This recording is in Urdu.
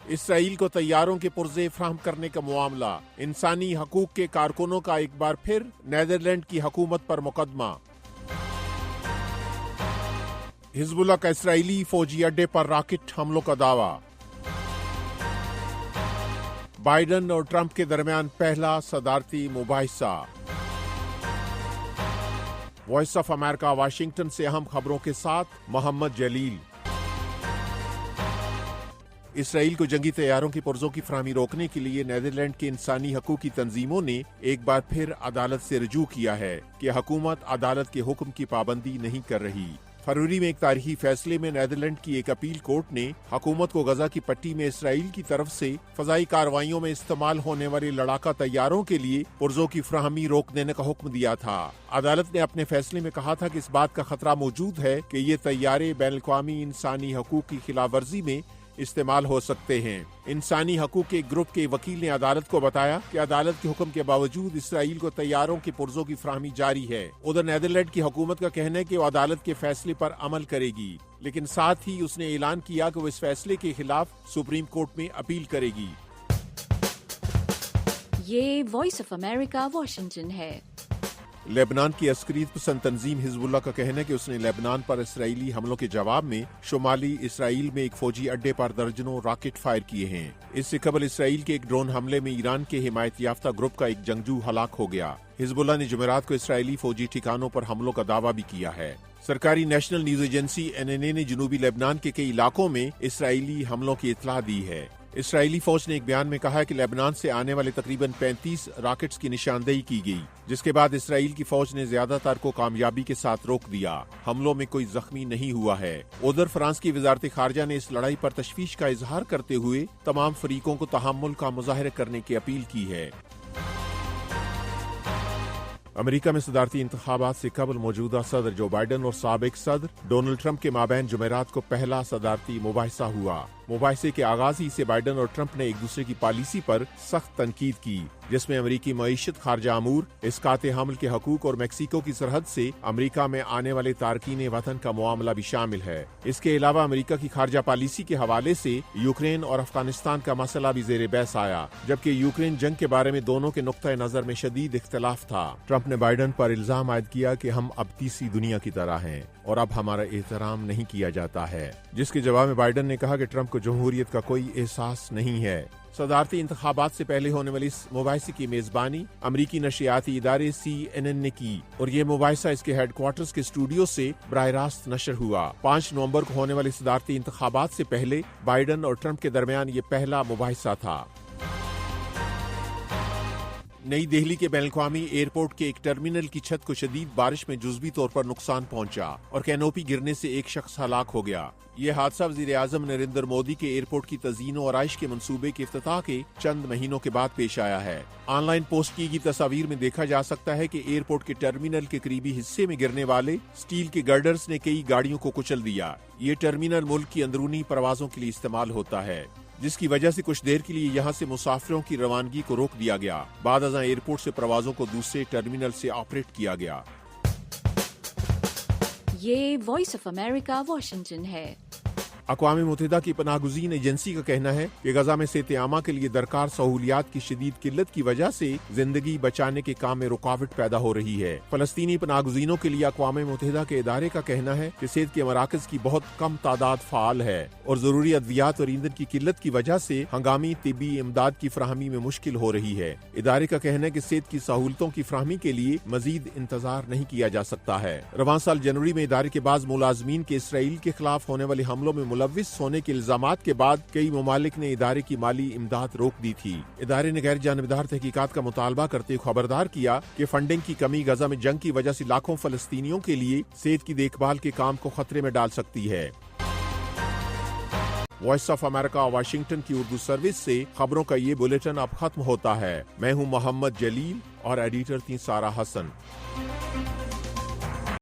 اسرائیل کو طیاروں کے پرزے فراہم کرنے کا معاملہ، انسانی حقوق کے کارکنوں کا ایک بار پھر نیدرلینڈ کی حکومت پر مقدمہ۔ حزب اللہ کا اسرائیلی فوجی اڈے پر راکٹ حملوں کا دعویٰ۔ بائیڈن اور ٹرمپ کے درمیان پہلا صدارتی مباحثہ۔ وائس آف امریکہ واشنگٹن سے اہم خبروں کے ساتھ محمد جلیل۔ اسرائیل کو جنگی طیاروں کی پرزوں کی فراہمی روکنے کے لیے نیدرلینڈ کے انسانی حقوقی تنظیموں نے ایک بار پھر عدالت سے رجوع کیا ہے کہ حکومت عدالت کے حکم کی پابندی نہیں کر رہی۔ فروری میں ایک تاریخی فیصلے میں نیدرلینڈ کی ایک اپیل کورٹ نے حکومت کو غزہ کی پٹی میں اسرائیل کی طرف سے فضائی کارروائیوں میں استعمال ہونے والے لڑاکا طیاروں کے لیے پرزوں کی فراہمی روک دینے کا حکم دیا تھا۔ عدالت نے اپنے فیصلے میں کہا تھا کہ اس بات کا خطرہ موجود ہے کہ یہ طیارے بین الاقوامی انسانی حقوق کی خلاف ورزی میں استعمال ہو سکتے ہیں۔ انسانی حقوق کے ایک گروپ کے وکیل نے عدالت کو بتایا کہ عدالت کے حکم کے باوجود اسرائیل کو طیاروں کے پرزوں کی فراہمی جاری ہے۔ ادھر نیدرلینڈ کی حکومت کا کہنا ہے کہ وہ عدالت کے فیصلے پر عمل کرے گی، لیکن ساتھ ہی اس نے اعلان کیا کہ وہ اس فیصلے کے خلاف سپریم کورٹ میں اپیل کرے گی۔ یہ وائس آف امریکہ واشنگٹن ہے۔ لیبنان کی عسکریت پسند تنظیم حزب اللہ کا کہنا ہے کہ اس نے لیبنان پر اسرائیلی حملوں کے جواب میں شمالی اسرائیل میں ایک فوجی اڈے پر درجنوں راکٹ فائر کیے ہیں۔ اس سے قبل اسرائیل کے ایک ڈرون حملے میں ایران کے حمایت یافتہ گروپ کا ایک جنگجو ہلاک ہو گیا۔ حزب اللہ نے جمعرات کو اسرائیلی فوجی ٹھکانوں پر حملوں کا دعویٰ بھی کیا ہے۔ سرکاری نیشنل نیوز ایجنسی NNA نے جنوبی لیبنان کے کئی علاقوں میں اسرائیلی حملوں کی اطلاع دی ہے۔ اسرائیلی فوج نے ایک بیان میں کہا ہے کہ لیبنان سے آنے والے تقریباً 35 راکٹس کی نشاندہی کی گئی، جس کے بعد اسرائیل کی فوج نے زیادہ تر کو کامیابی کے ساتھ روک دیا۔ حملوں میں کوئی زخمی نہیں ہوا ہے۔ ادھر فرانس کی وزارت خارجہ نے اس لڑائی پر تشویش کا اظہار کرتے ہوئے تمام فریقوں کو تحمل کا مظاہرہ کرنے کی اپیل کی ہے۔ امریکہ میں صدارتی انتخابات سے قبل موجودہ صدر جو بائیڈن اور سابق صدر ڈونلڈ ٹرمپ کے مابین جمعرات کو پہلا صدارتی مباحثہ ہوا۔ مباحثے کے آغاز ہی سے بائیڈن اور ٹرمپ نے ایک دوسرے کی پالیسی پر سخت تنقید کی، جس میں امریکی معیشت، خارجہ امور، اسقاط حمل کے حقوق اور میکسیکو کی سرحد سے امریکہ میں آنے والے تارکین وطن کا معاملہ بھی شامل ہے۔ اس کے علاوہ امریکہ کی خارجہ پالیسی کے حوالے سے یوکرین اور افغانستان کا مسئلہ بھی زیر بحث آیا، جبکہ یوکرین جنگ کے بارے میں دونوں کے نقطۂ نظر میں شدید اختلاف تھا۔ ٹرمپ نے بائیڈن پر الزام عائد کیا کہ ہم اب تیسری دنیا کی طرح ہیں اور اب ہمارا احترام نہیں کیا جاتا ہے، جس کے جواب میں بائیڈن نے کہا کہ ٹرمپ کو جمہوریت کا کوئی احساس نہیں ہے۔ صدارتی انتخابات سے پہلے ہونے والی اس مباحثے کی میزبانی امریکی نشریاتی ادارے CNN نے کی، اور یہ مباحثہ اس کے ہیڈ کوارٹرز کے اسٹوڈیو سے براہ راست نشر ہوا۔ 5 نومبر کو ہونے والی صدارتی انتخابات سے پہلے بائیڈن اور ٹرمپ کے درمیان یہ پہلا مباحثہ تھا۔ نئی دہلی کے بین الاقوامی ایئرپورٹ کے ایک ٹرمینل کی چھت کو شدید بارش میں جزوی طور پر نقصان پہنچا اور کینوپی گرنے سے ایک شخص ہلاک ہو گیا۔ یہ حادثہ وزیر اعظم نریندر مودی کے ایئرپورٹ کی تزئین و آرائش کے منصوبے کے افتتاح کے چند مہینوں کے بعد پیش آیا ہے۔ آن لائن پوسٹ کی گئی تصاویر میں دیکھا جا سکتا ہے کہ ایئرپورٹ کے ٹرمینل کے قریبی حصے میں گرنے والے سٹیل کے گرڈرز نے کئی گاڑیوں کو کچل دیا۔ یہ ٹرمینل ملک کی اندرونی پروازوں کے لیے استعمال ہوتا ہے، جس کی وجہ سے کچھ دیر کے لیے یہاں سے مسافروں کی روانگی کو روک دیا گیا۔ بعد ازاں ایئرپورٹ سے پروازوں کو دوسرے ٹرمینل سے آپریٹ کیا گیا۔ یہ وائس آف امریکہ واشنگٹن ہے۔ اقوام متحدہ کی پناہ گزین ایجنسی کا کہنا ہے کہ غزہ میں صحت عامہ کے لیے درکار سہولیات کی شدید قلت کی وجہ سے زندگی بچانے کے کام میں رکاوٹ پیدا ہو رہی ہے۔ فلسطینی پناہ گزینوں کے لیے اقوام متحدہ کے ادارے کا کہنا ہے کہ صحت کے مراکز کی بہت کم تعداد فعال ہے اور ضروری ادویات اور ایندھن کی قلت کی وجہ سے ہنگامی طبی امداد کی فراہمی میں مشکل ہو رہی ہے۔ ادارے کا کہنا ہے کہ صحت کی سہولتوں کی فراہمی کے لیے مزید انتظار نہیں کیا جا سکتا ہے۔ رواں سال جنوری میں ادارے کے بعض ملازمین کے اسرائیل کے خلاف ہونے والے حملوں میں ملوث ہونے کے الزامات کے بعد کئی ممالک نے ادارے کی مالی امداد روک دی تھی۔ ادارے نے غیر جانبدار تحقیقات کا مطالبہ کرتے ہوئے خبردار کیا کہ فنڈنگ کی کمی غزہ میں جنگ کی وجہ سے لاکھوں فلسطینیوں کے لیے صحت کی دیکھ بھال کے کام کو خطرے میں ڈال سکتی ہے۔ وائس آف امریکہ واشنگٹن کی اردو سروس سے خبروں کا یہ بلیٹن اب ختم ہوتا ہے۔ میں ہوں محمد جلیل اور ایڈیٹر تھی سارہ حسن۔